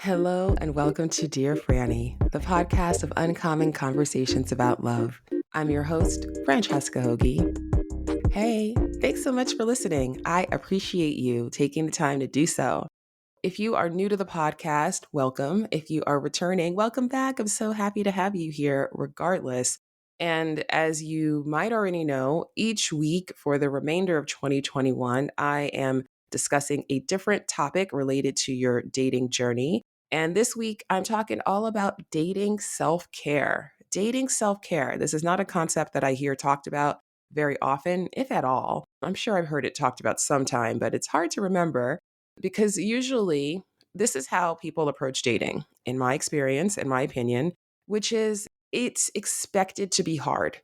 Hello and welcome to Dear Franny, the podcast of uncommon conversations about love. I'm your host, Francesca Hogi. Hey, thanks so much for listening. I appreciate you taking the time to do so. If you are new to the podcast, welcome. If you are returning, welcome back. I'm so happy to have you here regardless. And as you might already know, each week for the remainder of 2021, I am discussing a different topic related to your dating journey. And this week, I'm talking all about dating self care. Dating self care. This is not a concept that I hear talked about very often, if at all. I'm sure I've heard it talked about sometime, but it's hard to remember because usually this is how people approach dating, in my experience, in my opinion, which is it's expected to be hard.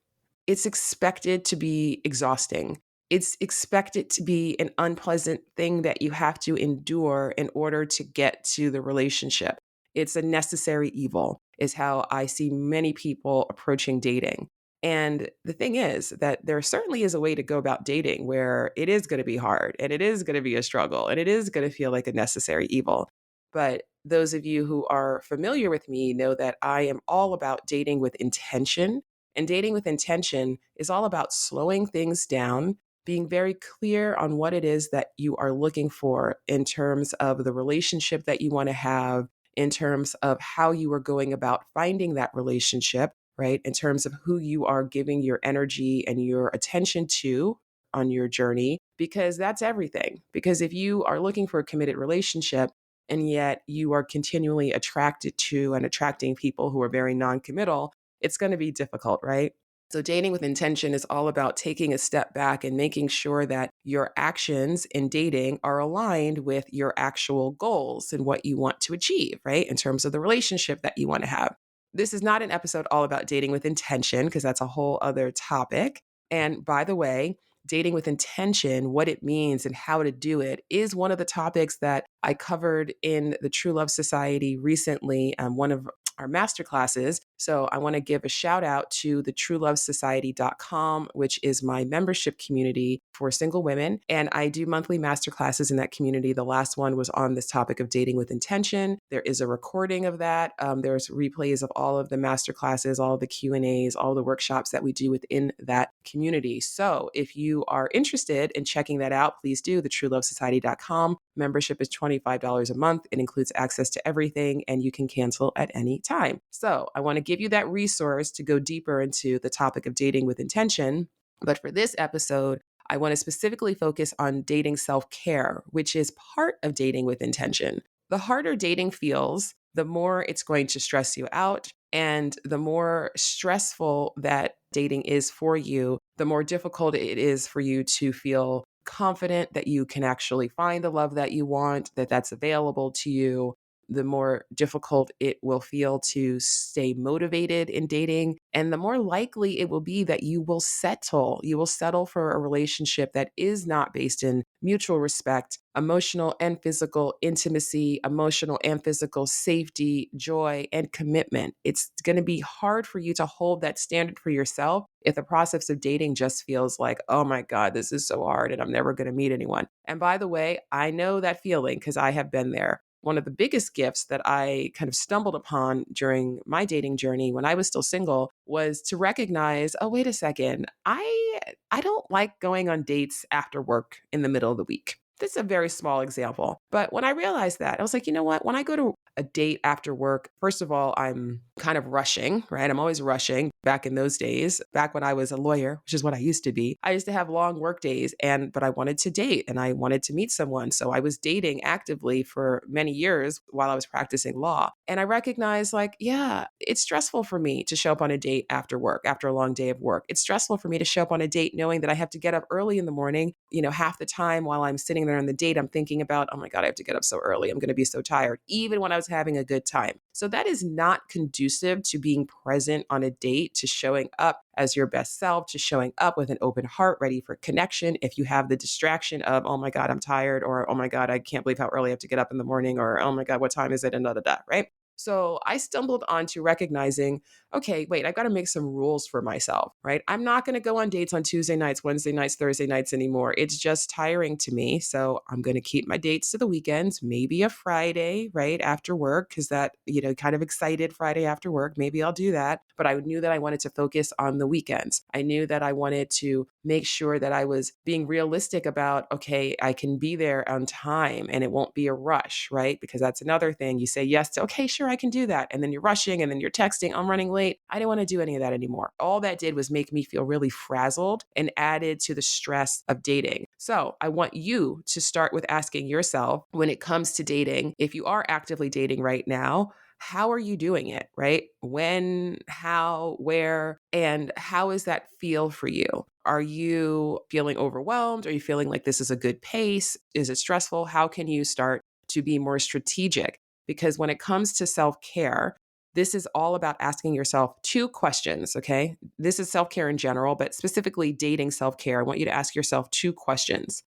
It's expected to be exhausting. It's expected to be an unpleasant thing that you have to endure in order to get to the relationship. It's a necessary evil, is how I see many people approaching dating. And the thing is that there certainly is a way to go about dating where it is going to be hard and it is going to be a struggle and it is going to feel like a necessary evil. But those of you who are familiar with me know that I am all about dating with intention. And dating with intention is all about slowing things down, being very clear on what it is that you are looking for in terms of the relationship that you want to have, in terms of how you are going about finding that relationship, right? In terms of who you are giving your energy and your attention to on your journey, because that's everything. Because if you are looking for a committed relationship, and yet you are continually attracted to and attracting people who are very non-committal, it's going to be difficult, right? So, dating with intention is all about taking a step back and making sure that your actions in dating are aligned with your actual goals and what you want to achieve, right? In terms of the relationship that you want to have. This is not an episode all about dating with intention, because that's a whole other topic. And by the way, dating with intention, what it means and how to do it is one of the topics that I covered in the True Love Society recently, one of our master classes. So I want to give a shout out to the truelovesociety.com, which is my membership community for single women. And I do monthly master classes in that community. The last one was on this topic of dating with intention. There is a recording of that. There's replays of all of the master classes, all of the Q&As, all the workshops that we do within that community. So if you are interested in checking that out, please do. The truelovesociety.com. Membership is $25 a month. It includes access to everything, and you can cancel at any time. So I want to give you that resource to go deeper into the topic of dating with intention. But for this episode, I want to specifically focus on dating self-care, which is part of dating with intention. The harder dating feels, the more it's going to stress you out. And the more stressful that dating is for you, the more difficult it is for you to feel confident that you can actually find the love that you want, that that's available to you, the more difficult it will feel to stay motivated in dating. And the more likely it will be that you will settle. You will settle for a relationship that is not based in mutual respect, emotional and physical intimacy, emotional and physical safety, joy, and commitment. It's going to be hard for you to hold that standard for yourself if the process of dating just feels like, oh my God, this is so hard and I'm never going to meet anyone. And by the way, I know that feeling because I have been there. One of the biggest gifts that I kind of stumbled upon during my dating journey when I was still single was to recognize, oh, wait a second, I don't like going on dates after work in the middle of the week. This is a very small example. But when I realized that, I was like, you know what? When I go to a date after work, first of all, I'm kind of rushing, right? I'm always rushing back in those days, back when I was a lawyer, which is what I used to be. I used to have long work days but I wanted to date and I wanted to meet someone. So I was dating actively for many years while I was practicing law. And I recognized like, yeah, it's stressful for me to show up on a date after work, after a long day of work. It's stressful for me to show up on a date knowing that I have to get up early in the morning. Half the time while I'm sitting there on the date, I'm thinking about, oh my God, I have to get up so early. I'm going to be so tired, even when I was having a good time. So that is not conducive to being present on a date, to showing up as your best self, to showing up with an open heart, ready for connection. If you have the distraction of, oh my God, I'm tired, or oh my God, I can't believe how early I have to get up in the morning, or oh my God, what time is it? And da, da, da, right? So I stumbled onto recognizing okay, wait, I've got to make some rules for myself, right? I'm not going to go on dates on Tuesday nights, Wednesday nights, Thursday nights anymore. It's just tiring to me. So I'm going to keep my dates to the weekends, maybe a Friday, right? After work, because that, kind of excited Friday after work. Maybe I'll do that. But I knew that I wanted to focus on the weekends. I knew that I wanted to make sure that I was being realistic about, okay, I can be there on time and it won't be a rush, right? Because that's another thing. You say yes to, okay, sure, I can do that. And then you're rushing and then you're texting, I'm running late. I didn't want to do any of that anymore. All that did was make me feel really frazzled and added to the stress of dating. So I want you to start with asking yourself, when it comes to dating, if you are actively dating right now, how are you doing it, right? When, how, where, and how does that feel for you? Are you feeling overwhelmed? Are you feeling like this is a good pace? Is it stressful? How can you start to be more strategic? Because when it comes to self-care, this is all about asking yourself two questions, okay? This is self-care in general, but specifically dating self-care. I want you to ask yourself two questions.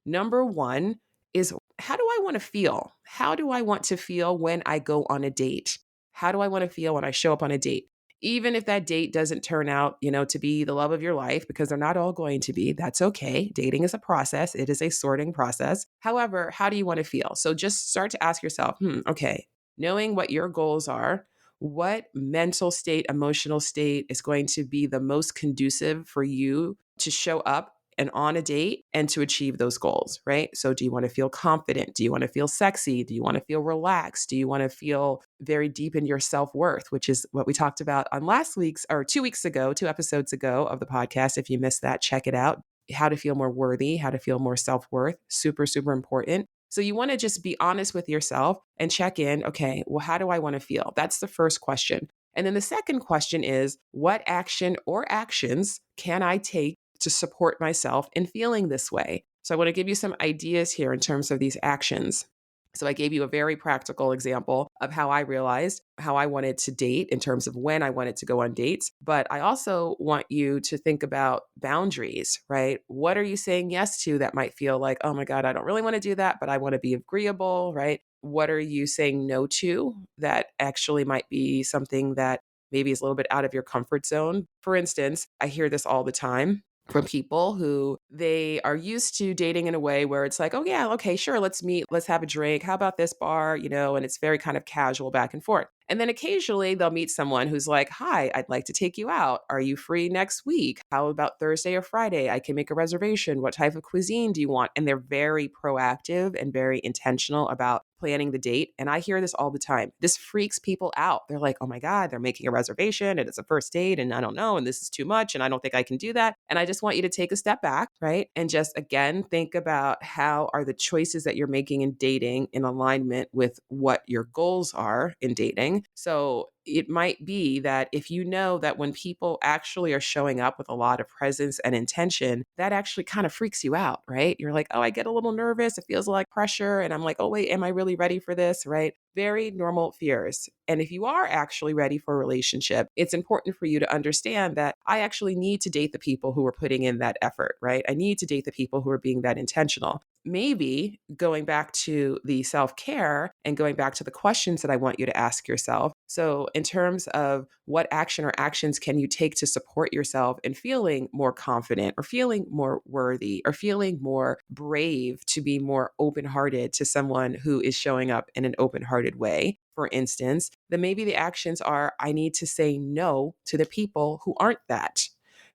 Number one is, how do I want to feel? How do I want to feel when I go on a date? How do I want to feel when I show up on a date? Even if that date doesn't turn out, to be the love of your life, because they're not all going to be, that's okay. Dating is a process. It is a sorting process. However, how do you want to feel? So just start to ask yourself, okay, knowing what your goals are, what mental state, emotional state is going to be the most conducive for you to show up and on a date and to achieve those goals, right? So do you want to feel confident? Do you want to feel sexy? Do you want to feel relaxed? Do you want to feel very deep in your self-worth, which is what we talked about on last week's or 2 weeks ago, 2 episodes ago of the podcast. If you missed that, check it out. How to feel more worthy, how to feel more self-worth, super, super important. So you want to just be honest with yourself and check in, okay, well, how do I want to feel? That's the first question. And then the second question is, what action or actions can I take to support myself in feeling this way? So I want to give you some ideas here in terms of these actions. So I gave you a very practical example of how I realized how I wanted to date in terms of when I wanted to go on dates. But I also want you to think about boundaries, right? What are you saying yes to that might feel like, oh my God, I don't really want to do that, but I want to be agreeable, right? What are you saying no to that actually might be something that maybe is a little bit out of your comfort zone? For instance, I hear this all the time from people who they are used to dating in a way where it's like, oh yeah, okay, sure, let's meet, let's have a drink. How about this bar? And it's very kind of casual back and forth. And then occasionally they'll meet someone who's like, hi, I'd like to take you out. Are you free next week? How about Thursday or Friday? I can make a reservation. What type of cuisine do you want? And they're very proactive and very intentional about planning the date. And I hear this all the time. This freaks people out. They're like, oh my God, they're making a reservation and it's a first date and I don't know, and this is too much and I don't think I can do that. And I just want you to take a step back, right? And just again, think about how are the choices that you're making in dating in alignment with what your goals are in dating. So it might be that if you know that when people actually are showing up with a lot of presence and intention, that actually kind of freaks you out, right? You're like, oh, I get a little nervous. It feels like pressure. And I'm like, oh, wait, am I really ready for this, right? Very normal fears. And if you are actually ready for a relationship, it's important for you to understand that I actually need to date the people who are putting in that effort, right? I need to date the people who are being that intentional. Maybe going back to the self-care and going back to the questions that I want you to ask yourself. So in terms of what action or actions can you take to support yourself in feeling more confident or feeling more worthy or feeling more brave to be more open-hearted to someone who is showing up in an open-hearted way, for instance, then maybe the actions are, I need to say no to the people who aren't that.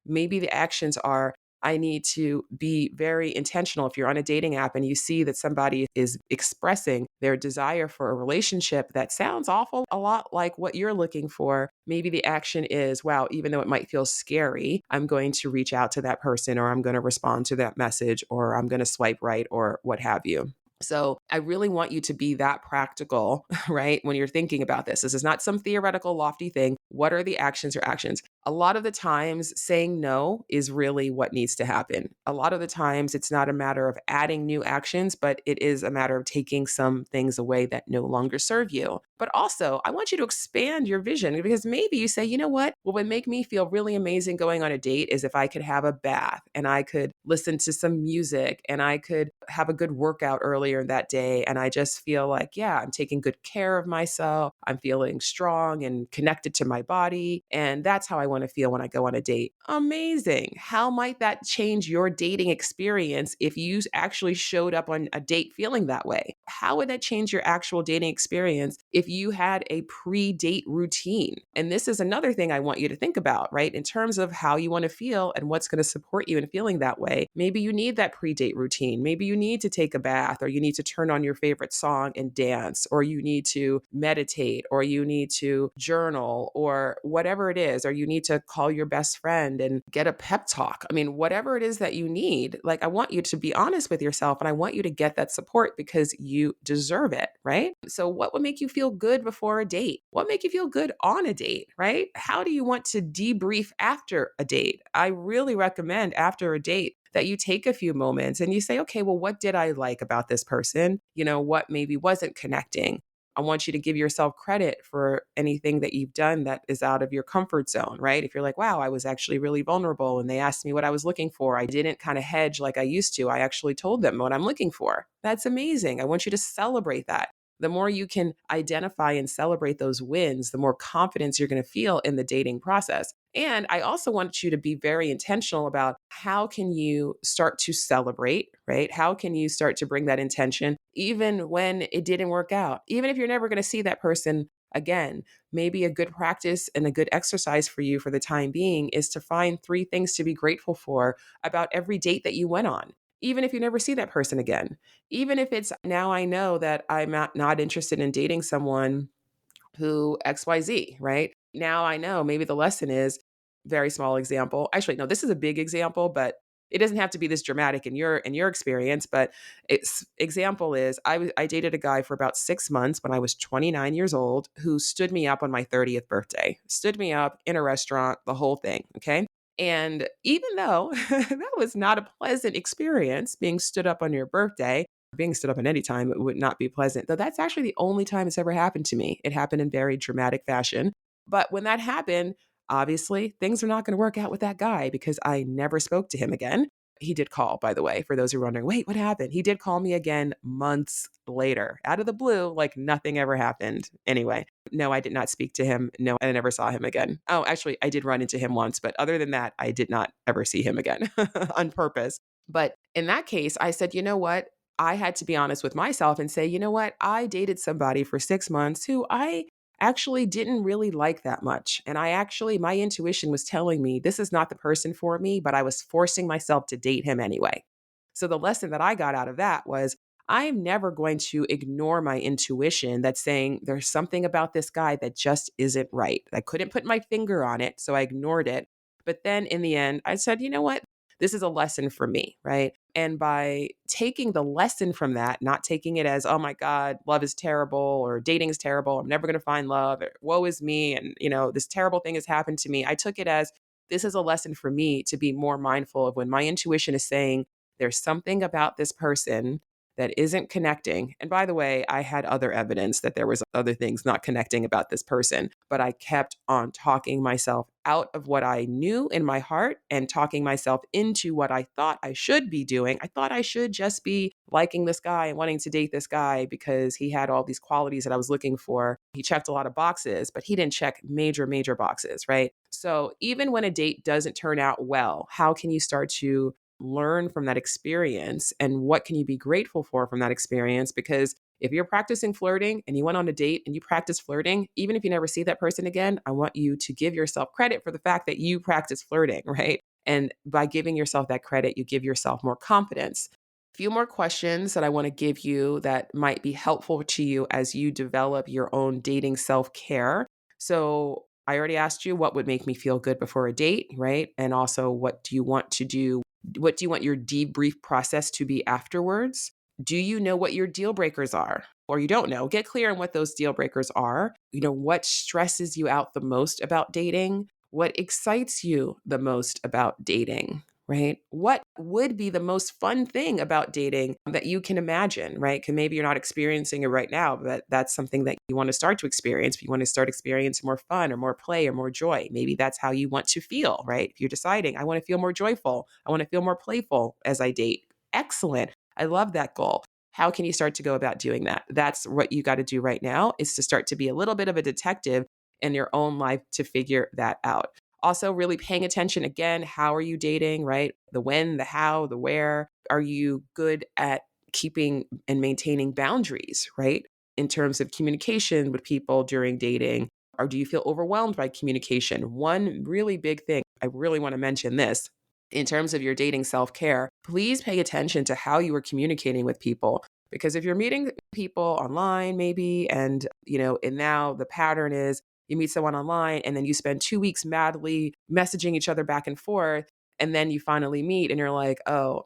Maybe the actions are, I need to be very intentional. If you're on a dating app and you see that somebody is expressing their desire for a relationship that sounds awful a lot like what you're looking for, maybe the action is, wow, even though it might feel scary, I'm going to reach out to that person or I'm going to respond to that message or I'm going to swipe right or what have you. So I really want you to be that practical, right? When you're thinking about this, this is not some theoretical, lofty thing. What are the actions or actions? A lot of the times saying no is really what needs to happen. A lot of the times it's not a matter of adding new actions, but it is a matter of taking some things away that no longer serve you. But also, I want you to expand your vision because maybe you say, you know what would make me feel really amazing going on a date is if I could have a bath and I could listen to some music and I could have a good workout earlier that day. And I just feel like, yeah, I'm taking good care of myself. I'm feeling strong and connected to my body. And that's how I want to feel when I go on a date. Amazing. How might that change your dating experience if you actually showed up on a date feeling that way? How would that change your actual dating experience if you had a pre-date routine? And this is another thing I want you to think about, right? In terms of how you want to feel and what's going to support you in feeling that way. Maybe you need that pre-date routine. Maybe you need to take a bath, or you need to turn on your favorite song and dance, or you need to meditate, or you need to journal, or whatever it is, or you need to call your best friend and get a pep talk. I mean, whatever it is that you need, like, I want you to be honest with yourself, and I want you to get that support because you deserve it, right? So what would make you feel good before a date? What make you feel good on a date, right? How do you want to debrief after a date? I really recommend after a date that you take a few moments and you say, okay, well, what did I like about this person? What maybe wasn't connecting? I want you to give yourself credit for anything that you've done that is out of your comfort zone, right? If you're like, wow, I was actually really vulnerable and they asked me what I was looking for, I didn't kind of hedge like I used to. I actually told them what I'm looking for. That's amazing. I want you to celebrate that. The more you can identify and celebrate those wins, the more confidence you're going to feel in the dating process. And I also want you to be very intentional about how can you start to celebrate, right? How can you start to bring that intention even when it didn't work out? Even if you're never going to see that person again, maybe a good practice and a good exercise for you for the time being is to find 3 things to be grateful for about every date that you went on. Even if you never see that person again, even if it's now I know that I'm not interested in dating someone who XYZ, right? Now I know maybe the lesson is very small example. Actually, no, this is a big example, but it doesn't have to be this dramatic in your experience. But its example is I dated a guy for about 6 months when I was 29 years old who stood me up on my 30th birthday, stood me up in a restaurant, the whole thing. Okay. And even though that was not a pleasant experience, being stood up on your birthday, being stood up at any time, it would not be pleasant. Though that's actually the only time it's ever happened to me. It happened in very dramatic fashion. But when that happened, obviously things are not going to work out with that guy because I never spoke to him again. He did call, by the way, for those who are wondering, wait, what happened? He did call me again months later, out of the blue, like nothing ever happened. Anyway, no, I did not speak to him. No, I never saw him again. Oh, actually, I did run into him once, but other than that, I did not ever see him again on purpose. But in that case, I said, you know what? I had to be honest with myself and say, you know what? I dated somebody for 6 months who I actually didn't really like that much. And my intuition was telling me this is not the person for me, but I was forcing myself to date him anyway. So the lesson that I got out of that was I'm never going to ignore my intuition that's saying there's something about this guy that just isn't right. I couldn't put my finger on it, so I ignored it. But then in the end, I said, you know what? This is a lesson for me, right? And by taking the lesson from that, not taking it as, oh my God, love is terrible or dating is terrible, I'm never going to find love, or woe is me, and this terrible thing has happened to me. I took it as this is a lesson for me to be more mindful of when my intuition is saying there's something about this person that isn't connecting. And by the way, I had other evidence that there was other things not connecting about this person, but I kept on talking myself out of what I knew in my heart and talking myself into what I thought I should be doing. I thought I should just be liking this guy and wanting to date this guy because he had all these qualities that I was looking for. He checked a lot of boxes, but he didn't check major, major boxes, right? So even when a date doesn't turn out well, how can you start to learn from that experience and what can you be grateful for from that experience? Because if you're practicing flirting and you went on a date and you practice flirting, even if you never see that person again, I want you to give yourself credit for the fact that you practice flirting, right? And by giving yourself that credit, you give yourself more confidence. A few more questions that I want to give you that might be helpful to you as you develop your own dating self-care. So I already asked you what would make me feel good before a date, right? And also, what do you want to do? What do you want your debrief process to be afterwards? Do you know what your deal breakers are? Or you don't know? Get clear on what those deal breakers are. What stresses you out the most about dating? What excites you the most about dating? Right? What would be the most fun thing about dating that you can imagine, right? Because maybe you're not experiencing it right now, but that's something that you want to start to experience. If you want to start experiencing more fun or more play or more joy, maybe that's how you want to feel, right? If you're deciding, I want to feel more joyful, I want to feel more playful as I date. Excellent. I love that goal. How can you start to go about doing that? That's what you got to do right now is to start to be a little bit of a detective in your own life to figure that out. Also, really paying attention again, how are you dating, right? The when, the how, the where. Are you good at keeping and maintaining boundaries, right? In terms of communication with people during dating, or do you feel overwhelmed by communication? One really big thing, I really want to mention this in terms of your dating self care, please pay attention to how you are communicating with people. Because if you're meeting people online, maybe, and now the pattern is you meet someone online and then you spend 2 weeks madly messaging each other back and forth, and then you finally meet and you're like, oh,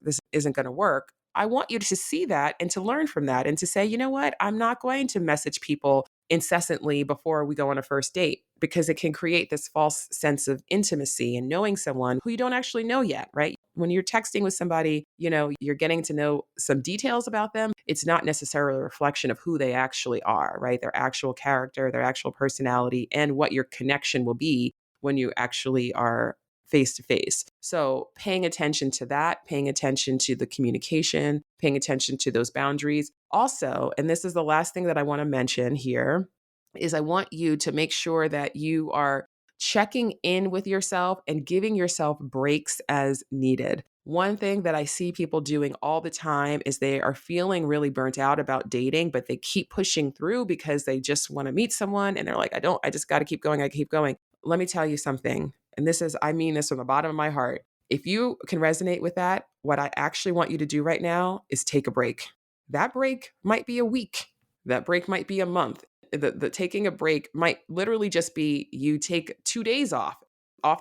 this isn't going to work. I want you to see that and to learn from that and to say, you know what? I'm not going to message people incessantly before we go on a first date because it can create this false sense of intimacy and knowing someone who you don't actually know yet, right? When you're texting with somebody, you're getting to know some details about them. It's not necessarily a reflection of who they actually are, right? Their actual character, their actual personality, and what your connection will be when you actually are face to face. So paying attention to that, paying attention to the communication, paying attention to those boundaries. Also, and this is the last thing that I want to mention here, is I want you to make sure that you are checking in with yourself and giving yourself breaks as needed. One thing that I see people doing all the time is they are feeling really burnt out about dating, but they keep pushing through because they just want to meet someone and they're like, I just got to keep going. I keep going. Let me tell you something. And I mean this from the bottom of my heart. If you can resonate with that, what I actually want you to do right now is take a break. That break might be a week. That break might be a month. The taking a break might literally just be you take 2 days off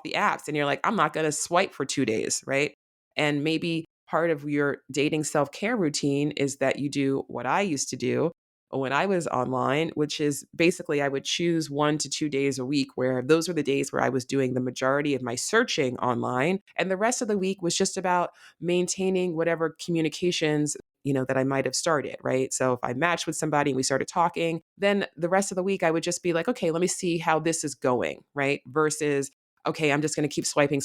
the apps and you're like, I'm not going to swipe for 2 days, right? And maybe part of your dating self-care routine is that you do what I used to do when I was online, which is basically I would choose 1 to 2 days a week where those were the days where I was doing the majority of my searching online. And the rest of the week was just about maintaining whatever communications that I might have started, right? So if I matched with somebody and we started talking, then the rest of the week I would just be like, okay, let me see how this is going, right? Versus, okay, I'm just going to keep swiping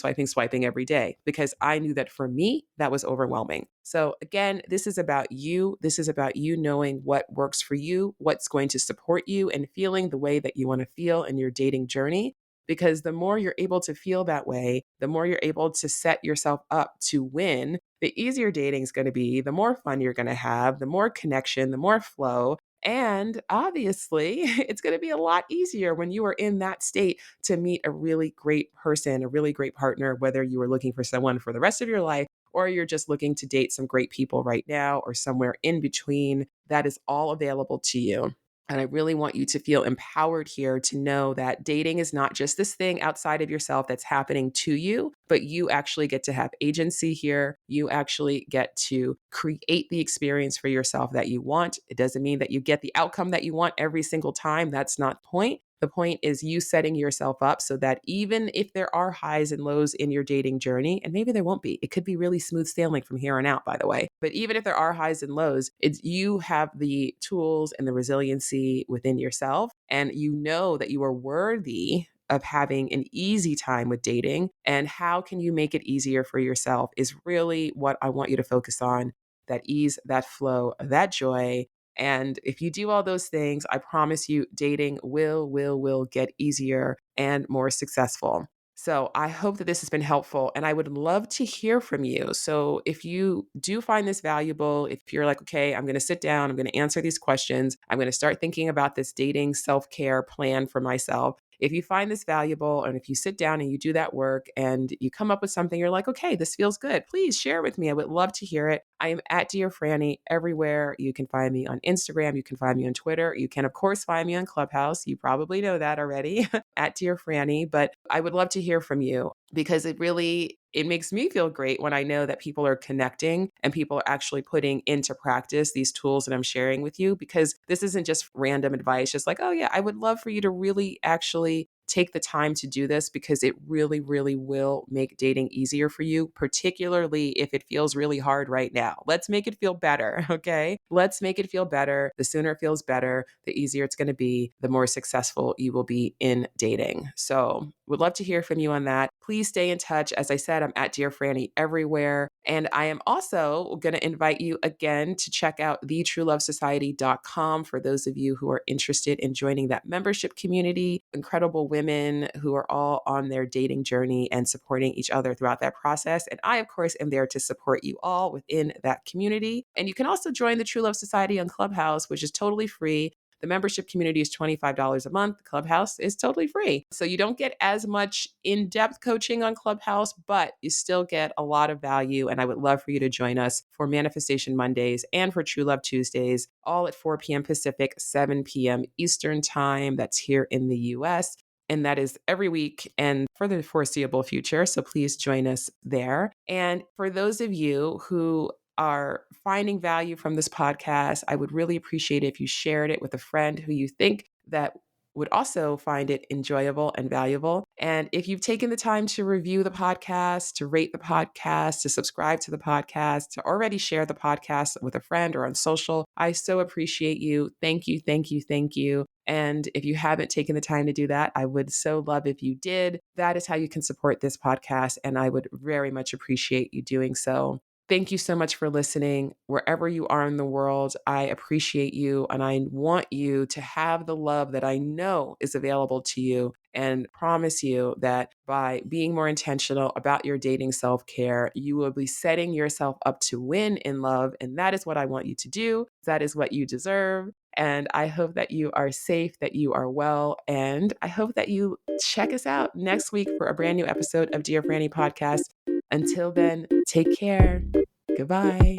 every day because I knew that for me, that was overwhelming. So again, this is about you. This is about you knowing what works for you, what's going to support you, and feeling the way that you want to feel in your dating journey. Because the more you're able to feel that way, the more you're able to set yourself up to win, the easier dating is going to be, the more fun you're going to have, the more connection, the more flow. And obviously, it's going to be a lot easier when you are in that state to meet a really great person, a really great partner, whether you are looking for someone for the rest of your life or you're just looking to date some great people right now or somewhere in between. That is all available to you. And I really want you to feel empowered here to know that dating is not just this thing outside of yourself that's happening to you, but you actually get to have agency here. You actually get to create the experience for yourself that you want. It doesn't mean that you get the outcome that you want every single time. That's not the point. The point is you setting yourself up so that even if there are highs and lows in your dating journey, and maybe there won't be, it could be really smooth sailing from here on out, by the way. But even if there are highs and lows, you have the tools and the resiliency within yourself, and you know that you are worthy of having an easy time with dating. And how can you make it easier for yourself is really what I want you to focus on. That ease, that flow, that joy. And if you do all those things, I promise you dating will get easier and more successful. So I hope that this has been helpful and I would love to hear from you. So if you do find this valuable, if you're like, okay, I'm going to sit down, I'm going to answer these questions, I'm going to start thinking about this dating self-care plan for myself. If you find this valuable and if you sit down and you do that work and you come up with something, you're like, okay, this feels good, please share with me. I would love to hear it. I am at Dear Franny everywhere. You can find me on Instagram. You can find me on Twitter. You can, of course, find me on Clubhouse. You probably know that already at Dear Franny, but I would love to hear from you because it makes me feel great when I know that people are connecting and people are actually putting into practice these tools that I'm sharing with you, because this isn't just random advice, just like, oh yeah, I would love for you to really actually take the time to do this because it really, really will make dating easier for you, particularly if it feels really hard right now. Let's make it feel better, okay? Let's make it feel better. The sooner it feels better, the easier it's going to be, the more successful you will be in dating. So, would love to hear from you on that. Please stay in touch. As I said, I'm at Dear Franny everywhere. And I am also going to invite you again to check out thetruelovesociety.com for those of you who are interested in joining that membership community. Incredible women who are all on their dating journey and supporting each other throughout that process. And I, of course, am there to support you all within that community. And you can also join the True Love Society on Clubhouse, which is totally free. The membership community is $25 a month. The Clubhouse is totally free. So you don't get as much in-depth coaching on Clubhouse, but you still get a lot of value. And I would love for you to join us for Manifestation Mondays and for True Love Tuesdays, all at 4 p.m. Pacific, 7 p.m. Eastern Time. That's here in the US. And that is every week and for the foreseeable future. So please join us there. And for those of you who are finding value from this podcast, I would really appreciate it if you shared it with a friend who you think that would also find it enjoyable and valuable. And if you've taken the time to review the podcast, to rate the podcast, to subscribe to the podcast, to already share the podcast with a friend or on social, I so appreciate you. Thank you, thank you, thank you. And if you haven't taken the time to do that, I would so love if you did. That is how you can support this podcast. And I would very much appreciate you doing so. Thank you so much for listening. Wherever you are in the world, I appreciate you and I want you to have the love that I know is available to you and promise you that by being more intentional about your dating self-care, you will be setting yourself up to win in love. And that is what I want you to do. That is what you deserve. And I hope that you are safe, that you are well, and I hope that you check us out next week for a brand new episode of Dear Franny Podcast. Until then, take care. Goodbye.